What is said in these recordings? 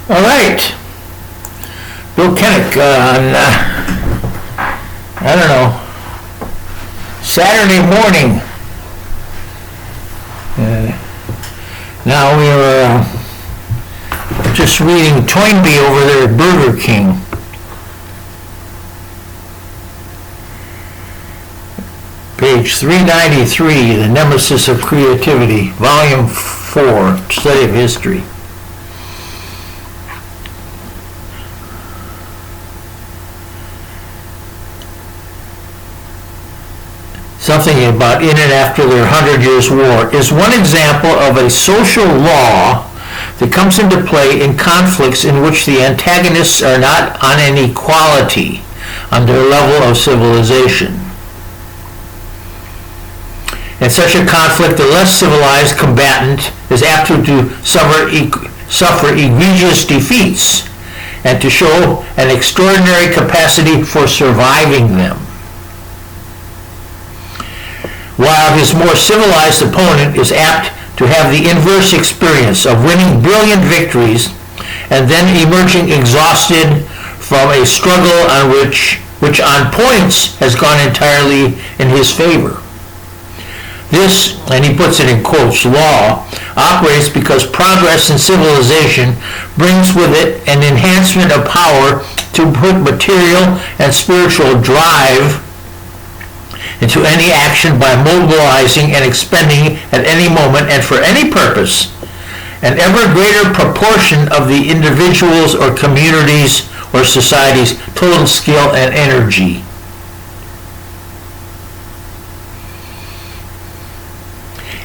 All right. Bill Kennick on, I don't know, Saturday morning. Now we are just reading Toynbee over there at Burger King. Page 393, The Nemesis of Creativity, Volume 4, Study of History. Something about in and after their 100 Years' War is one example of a social law that comes into play in conflicts in which the antagonists are not on an equality on their level of civilization. In such a conflict, the less civilized combatant is apt to suffer egregious defeats and to show an extraordinary capacity for surviving them, while his more civilized opponent is apt to have the inverse experience of winning brilliant victories and then emerging exhausted from a struggle on which on points has gone entirely in his favor. This, and he puts it in quotes, law operates because progress in civilization brings with it an enhancement of power to put material and spiritual drive into any action by mobilizing and expending at any moment and for any purpose an ever greater proportion of the individual's or community's or society's total skill and energy.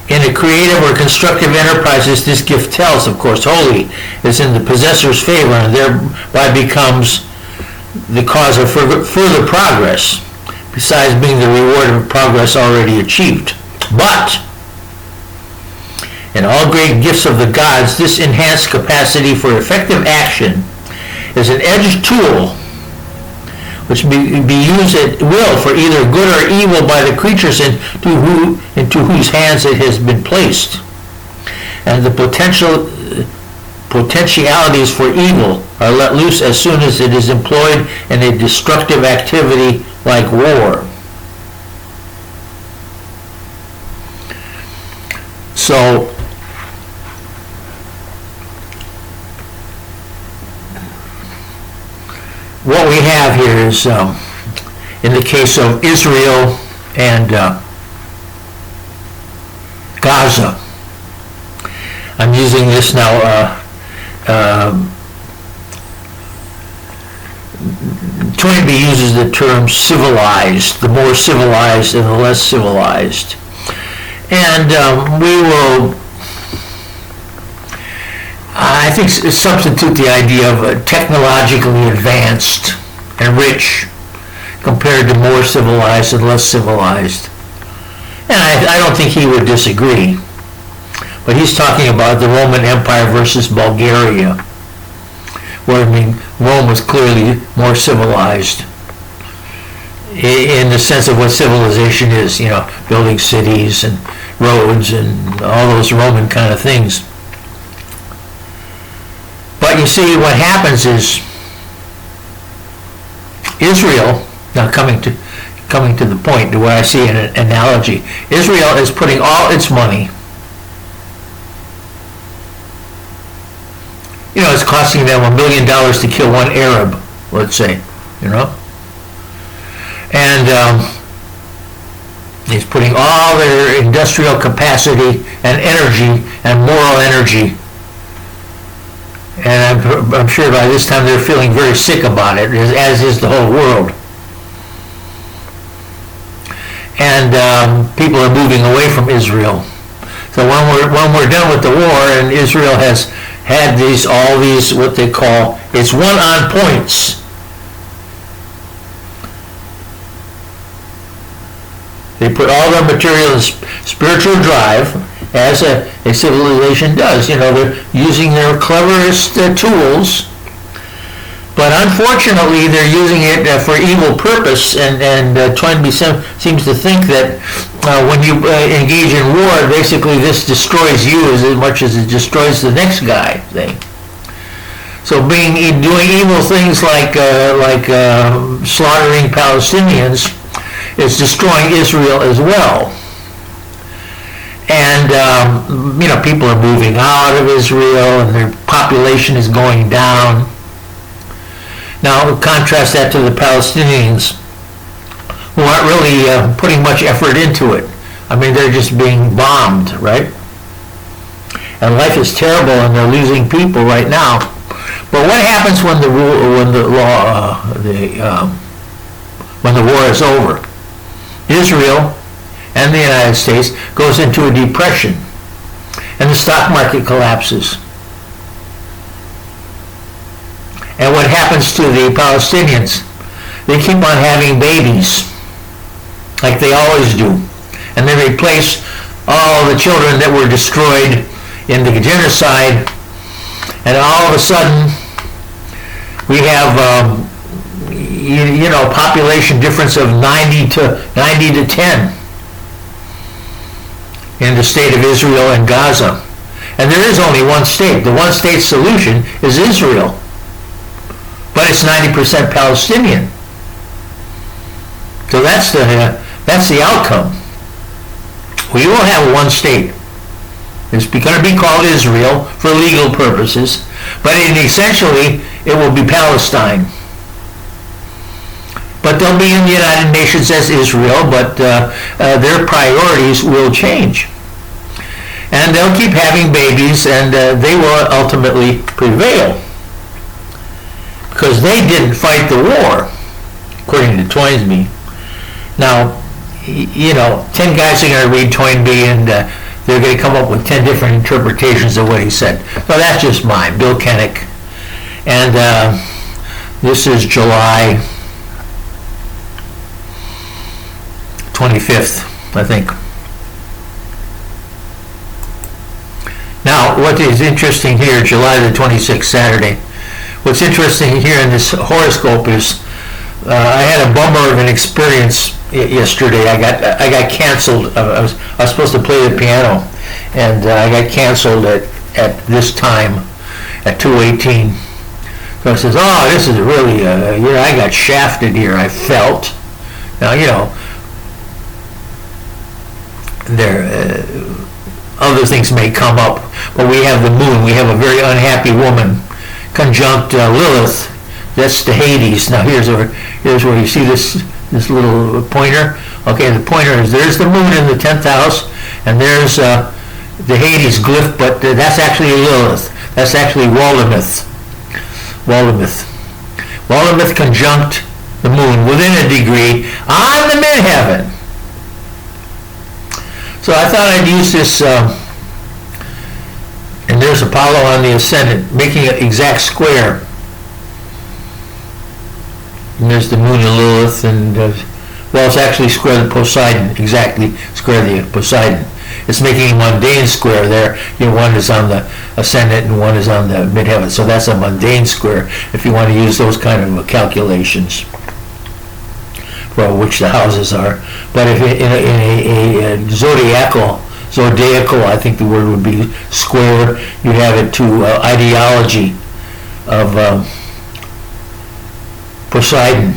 In a creative or constructive enterprises, this gift tells, of course, wholly is in the possessor's favor and thereby becomes the cause of further progress, besides being the reward of progress already achieved. But in all great gifts of the gods, this enhanced capacity for effective action is an edged tool which be used at will for either good or evil by the creatures into whose hands it has been placed. And the potentialities for evil are let loose as soon as it is employed in a destructive activity like war. So, what we have here is, in the case of Israel and Gaza, I'm using this now, Toynbee uses the term civilized, the more civilized and the less civilized. And we will, I think, substitute the idea of technologically advanced and rich compared to more civilized and less civilized. And I don't think he would disagree. But he's talking about the Roman Empire versus Bulgaria, where, Rome was clearly more civilized in the sense of what civilization is, building cities and roads and all those Roman kind of things. But you see, what happens is Israel, now coming to the point where I see an analogy, Israel is putting all its money, it's costing them $1 million to kill one Arab, let's say, and he's putting all their industrial capacity and energy and moral energy, and I'm sure by this time they're feeling very sick about it, as is the whole world. And people are moving away from Israel. So when we're done with the war and Israel has had all these what they call, it's one on points. They put all their material and spiritual drive, as a civilization does. They're using their cleverest tools, but unfortunately they're using it for evil purpose, and Toynbee seems to think that when you engage in war, basically this destroys you as much as it destroys the next guy. So So doing evil things like slaughtering Palestinians is destroying Israel as well. And people are moving out of Israel, and their population is going down. Now contrast that to the Palestinians, who aren't really putting much effort into it. I mean, they're just being bombed, right? And life is terrible, and they're losing people right now. But what happens when the war is over? Israel and the United States goes into a depression, and the stock market collapses. And what happens to the Palestinians? They keep on having babies, like they always do, and they replace all the children that were destroyed in the genocide, and all of a sudden we have population difference of 90 to 10 in the state of Israel and Gaza. And there is only one state. The one state solution is Israel, but it's 90% Palestinian. So that's the outcome. We will have one state. It's going to be called Israel for legal purposes, but essentially it will be Palestine. But they'll be in the United Nations as Israel, but their priorities will change. And they'll keep having babies, and they will ultimately prevail, because they didn't fight the war, according to Toynbee. Now, 10 guys are going to read Toynbee, and they're going to come up with 10 different interpretations of what he said. So that's just mine, Bill Kennick. And this is July 25th, I think. Now, what is interesting here, July the 26th, Saturday, what's interesting here in this horoscope is I had a bummer of an experience yesterday. I got canceled. I was supposed to play the piano, and I got canceled at this time, at 2:18. So I says, "Oh, this is really, I got shafted here. I felt." Now, there other things may come up, but we have the moon. We have a very unhappy woman, conjunct Lilith. That's the Hades. Now here's where you see this little pointer. Okay, the pointer is, there's the moon in the 10th house, and there's the Hades glyph, but that's actually Lilith. That's actually Waldemuth. Waldemuth conjunct the moon within a degree on the midheaven. So I thought I'd use this, and there's Apollo on the ascendant, making an exact square. And there's the moon and Lilith, and it's actually square the Poseidon, exactly square the Poseidon. It's making a mundane square there. One is on the ascendant and one is on the midheaven. So that's a mundane square if you want to use those kind of calculations for which the houses are. But if in a zodiacal, I think the word would be square, you have it to ideology of Poseidon.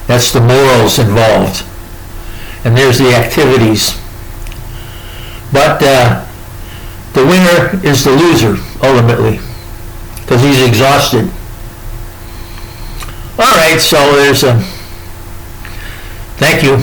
That's the morals involved. And there's the activities. But the winner is the loser, ultimately, because he's exhausted. All right, so thank you.